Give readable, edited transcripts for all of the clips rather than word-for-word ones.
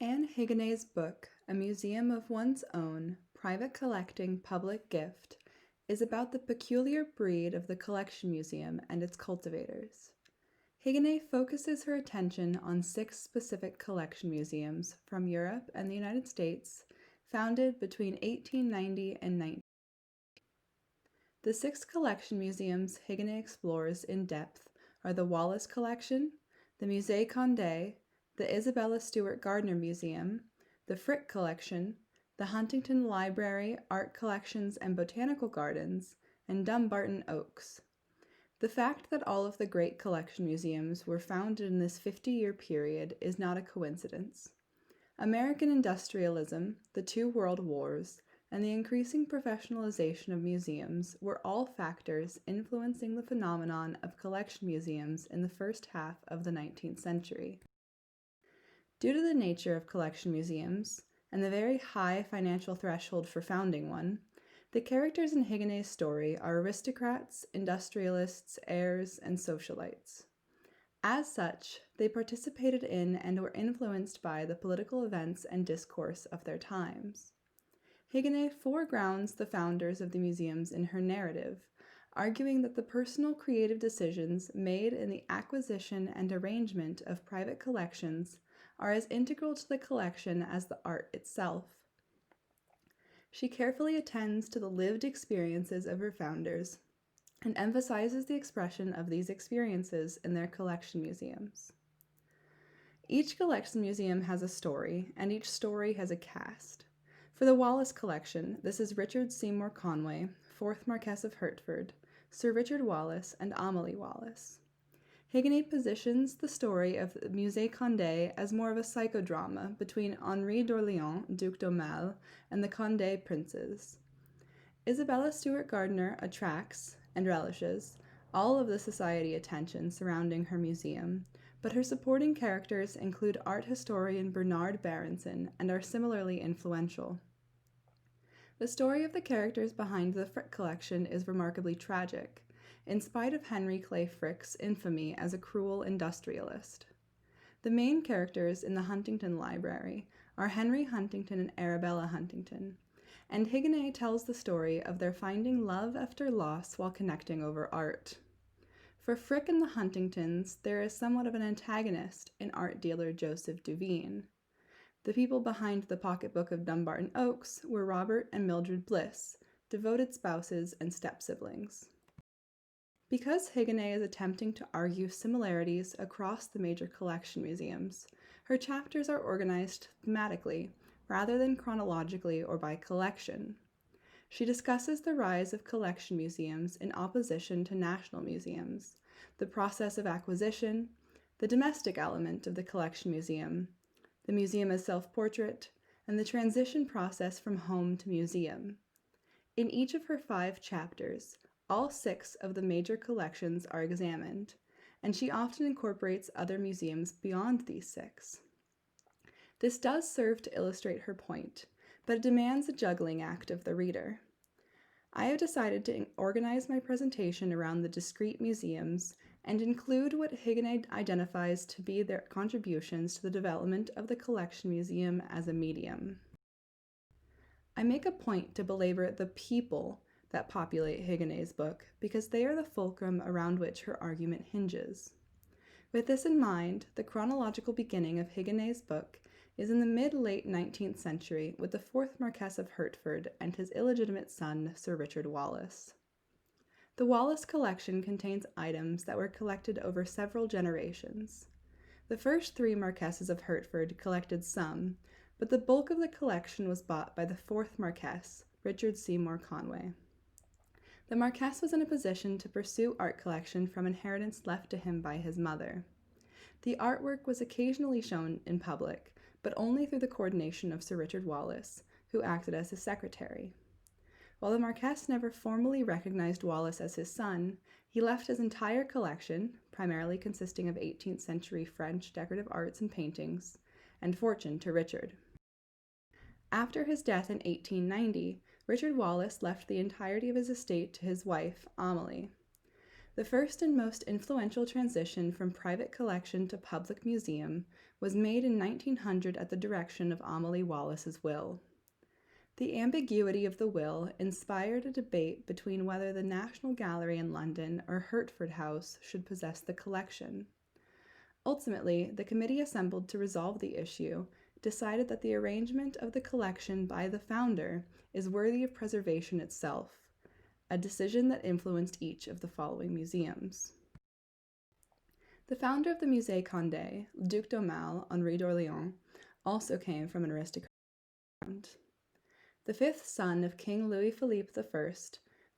Anne Higonet's book, A Museum of One's Own, Private Collecting Public Gift, is about the peculiar breed of the collection museum and its cultivators. Higonet focuses her attention on 6 specific collection museums from Europe and the United States, founded between 1890 and 19. The 6 collection museums Higonet explores in depth are the Wallace Collection, the Musée Condé, the Isabella Stewart Gardner Museum, the Frick Collection, the Huntington Library, Art Collections and Botanical Gardens, and Dumbarton Oaks. The fact that all of the great collection museums were founded in this 50-year period is not a coincidence. American industrialism, the 2 world wars, and the increasing professionalization of museums were all factors influencing the phenomenon of collection museums in the first half of the 19th century. Due to the nature of collection museums, and the very high financial threshold for founding one, the characters in Higonet's story are aristocrats, industrialists, heirs, and socialites. As such, they participated in and were influenced by the political events and discourse of their times. Higonet foregrounds the founders of the museums in her narrative, arguing that the personal creative decisions made in the acquisition and arrangement of private collections are as integral to the collection as the art itself. She carefully attends to the lived experiences of her founders and emphasizes the expression of these experiences in their collection museums. Each collection museum has a story, and each story has a cast. For the Wallace Collection, this is Richard Seymour Conway, 4th Marquess of Hertford, Sir Richard Wallace, and Amelie Wallace. Higonet positions the story of the Musée Condé as more of a psychodrama between Henri d'Orléans, Duc d'Aumale, and the Condé princes. Isabella Stewart Gardner attracts and relishes all of the society attention surrounding her museum, but her supporting characters include art historian Bernard Berenson and are similarly influential. The story of the characters behind the Frick collection is remarkably tragic, in spite of Henry Clay Frick's infamy as a cruel industrialist. The main characters in the Huntington Library are Henry Huntington and Arabella Huntington, and Higonet tells the story of their finding love after loss while connecting over art. For Frick and the Huntingtons, there is somewhat of an antagonist in art dealer Joseph Duveen. The people behind the pocketbook of Dumbarton Oaks were Robert and Mildred Bliss, devoted spouses and step-siblings. Because Higonet is attempting to argue similarities across the major collection museums, her chapters are organized thematically rather than chronologically or by collection. She discusses the rise of collection museums in opposition to national museums, the process of acquisition, the domestic element of the collection museum, the museum as self-portrait, and the transition process from home to museum. In each of her 5 chapters, all 6 of the major collections are examined, and she often incorporates other museums beyond these 6. This does serve to illustrate her point, but it demands a juggling act of the reader. I have decided to organize my presentation around the discrete museums and include what Higonet identifies to be their contributions to the development of the collection museum as a medium. I make a point to belabor the people that populate Higonet's book because they are the fulcrum around which her argument hinges. With this in mind, the chronological beginning of Higonet's book is in the mid-late 19th century with the 4th Marquess of Hertford and his illegitimate son, Sir Richard Wallace. The Wallace collection contains items that were collected over several generations. The first 3 Marquesses of Hertford collected some, but the bulk of the collection was bought by the 4th Marquess, Richard Seymour Conway. The Marquess was in a position to pursue art collection from inheritance left to him by his mother. The artwork was occasionally shown in public, but only through the coordination of Sir Richard Wallace, who acted as his secretary. While the Marquess never formally recognized Wallace as his son, he left his entire collection, primarily consisting of 18th century French decorative arts and paintings, and fortune to Richard. After his death in 1890, Richard Wallace left the entirety of his estate to his wife, Amelie. The first and most influential transition from private collection to public museum was made in 1900 at the direction of Amelie Wallace's will. The ambiguity of the will inspired a debate between whether the National Gallery in London or Hertford House should possess the collection. Ultimately, the committee assembled to resolve the issue decided that the arrangement of the collection by the founder is worthy of preservation itself, a decision that influenced each of the following museums. The founder of the Musée Condé, Duc d'Aumale, Henri d'Orléans, also came from an aristocratic background. The fifth son of King Louis-Philippe I,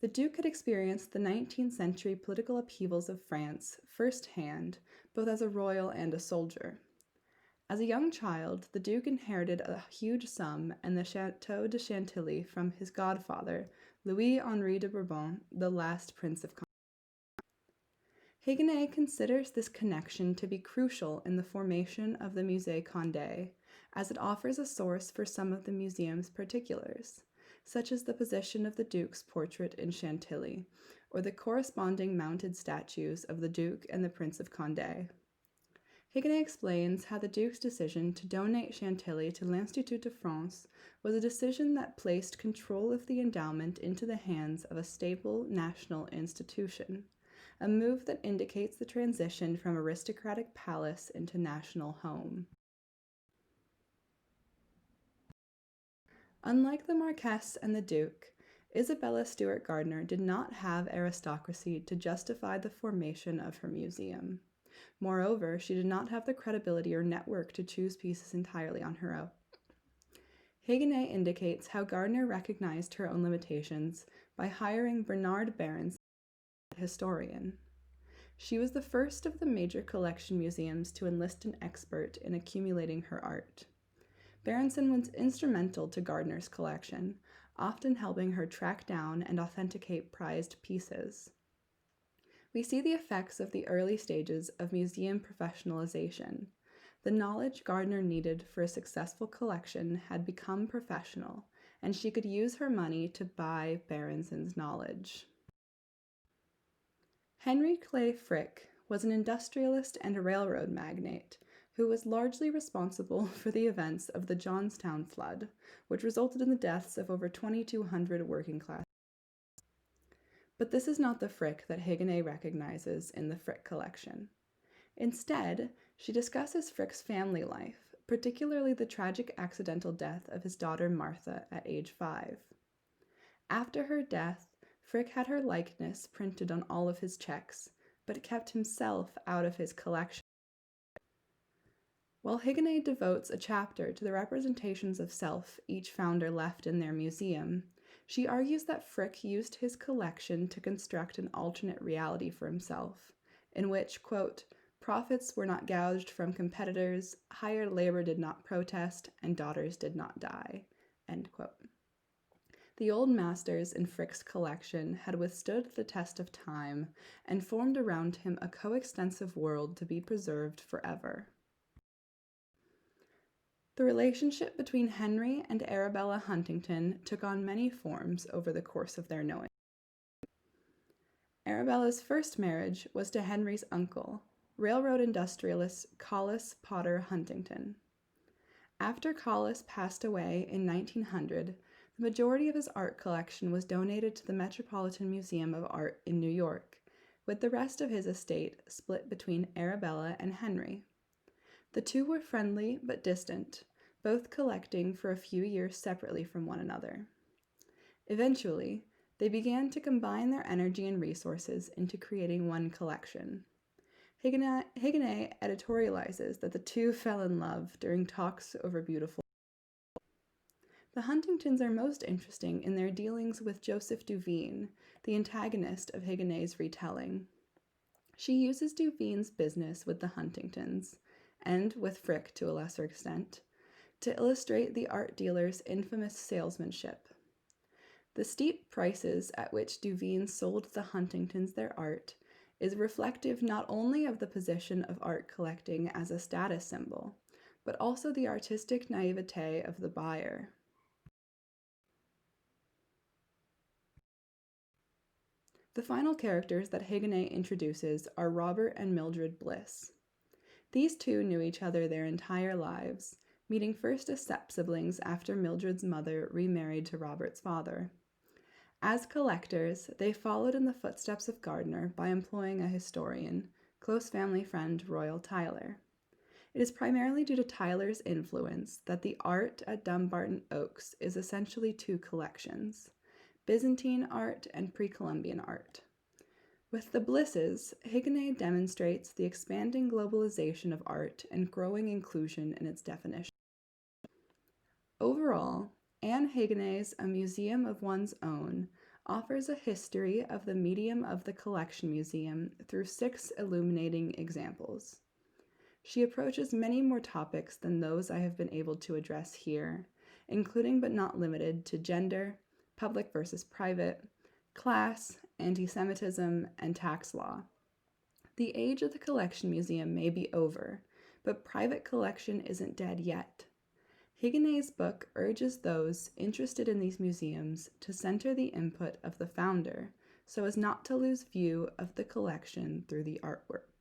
the Duke had experienced the 19th century political upheavals of France firsthand, both as a royal and a soldier. As a young child, the Duke inherited a huge sum and the Château de Chantilly from his godfather, Louis-Henri de Bourbon, the last Prince of Condé. Héguinet considers this connection to be crucial in the formation of the Musée Condé, as it offers a source for some of the museum's particulars, such as the position of the Duke's portrait in Chantilly, or the corresponding mounted statues of the Duke and the Prince of Condé. Héguinet explains how the Duke's decision to donate Chantilly to l'Institut de France was a decision that placed control of the endowment into the hands of a stable national institution, a move that indicates the transition from aristocratic palace into national home. Unlike the Marquess and the Duke, Isabella Stewart Gardner did not have aristocracy to justify the formation of her museum. Moreover, she did not have the credibility or network to choose pieces entirely on her own. Héguinet indicates how Gardner recognized her own limitations by hiring Bernard Behrens, a historian. She was the first of the major collection museums to enlist an expert in accumulating her art. Berenson was instrumental to Gardner's collection, often helping her track down and authenticate prized pieces. We see the effects of the early stages of museum professionalization. The knowledge Gardner needed for a successful collection had become professional, and she could use her money to buy Berenson's knowledge. Henry Clay Frick was an industrialist and a railroad magnate who was largely responsible for the events of the Johnstown flood, which resulted in the deaths of over 2,200 working class. But this is not the Frick that Héguinet recognizes in the Frick collection. Instead, she discusses Frick's family life, particularly the tragic accidental death of his daughter Martha at age 5. After her death, Frick had her likeness printed on all of his checks, but kept himself out of his collection. While Héguinet devotes a chapter to the representations of self each founder left in their museum, she argues that Frick used his collection to construct an alternate reality for himself, in which, quote, profits were not gouged from competitors, hired labor did not protest, and daughters did not die, end quote. The old masters in Frick's collection had withstood the test of time and formed around him a coextensive world to be preserved forever. The relationship between Henry and Arabella Huntington took on many forms over the course of their knowing. Arabella's first marriage was to Henry's uncle, railroad industrialist Collis Potter Huntington. After Collis passed away in 1900, the majority of his art collection was donated to the Metropolitan Museum of Art in New York, with the rest of his estate split between Arabella and Henry. The two were friendly but distant, both collecting for a few years separately from one another. Eventually, they began to combine their energy and resources into creating one collection. Héguinet editorializes that the two fell in love during talks over beautiful. The Huntingtons are most interesting in their dealings with Joseph Duveen, the antagonist of Héguinet's retelling. She uses Duveen's business with the Huntingtons, and with Frick to a lesser extent, to illustrate the art dealer's infamous salesmanship. The steep prices at which Duveen sold the Huntingtons their art is reflective not only of the position of art collecting as a status symbol, but also the artistic naivete of the buyer. The final characters that Higonay introduces are Robert and Mildred Bliss. These two knew each other their entire lives, meeting first as step-siblings after Mildred's mother remarried to Robert's father. As collectors, they followed in the footsteps of Gardner by employing a historian, close family friend Royal Tyler. It is primarily due to Tyler's influence that the art at Dumbarton Oaks is essentially two collections: Byzantine art and pre-Columbian art. With the Blisses, Higonay demonstrates the expanding globalization of art and growing inclusion in its definition. Overall, Anne Higonay's A Museum of One's Own offers a history of the medium of the Collection Museum through 6 illuminating examples. She approaches many more topics than those I have been able to address here, including but not limited to gender, public versus private, class, anti-Semitism, and tax law. The age of the Collection Museum may be over, but private collection isn't dead yet. Higonay's book urges those interested in these museums to center the input of the founder so as not to lose view of the collection through the artwork.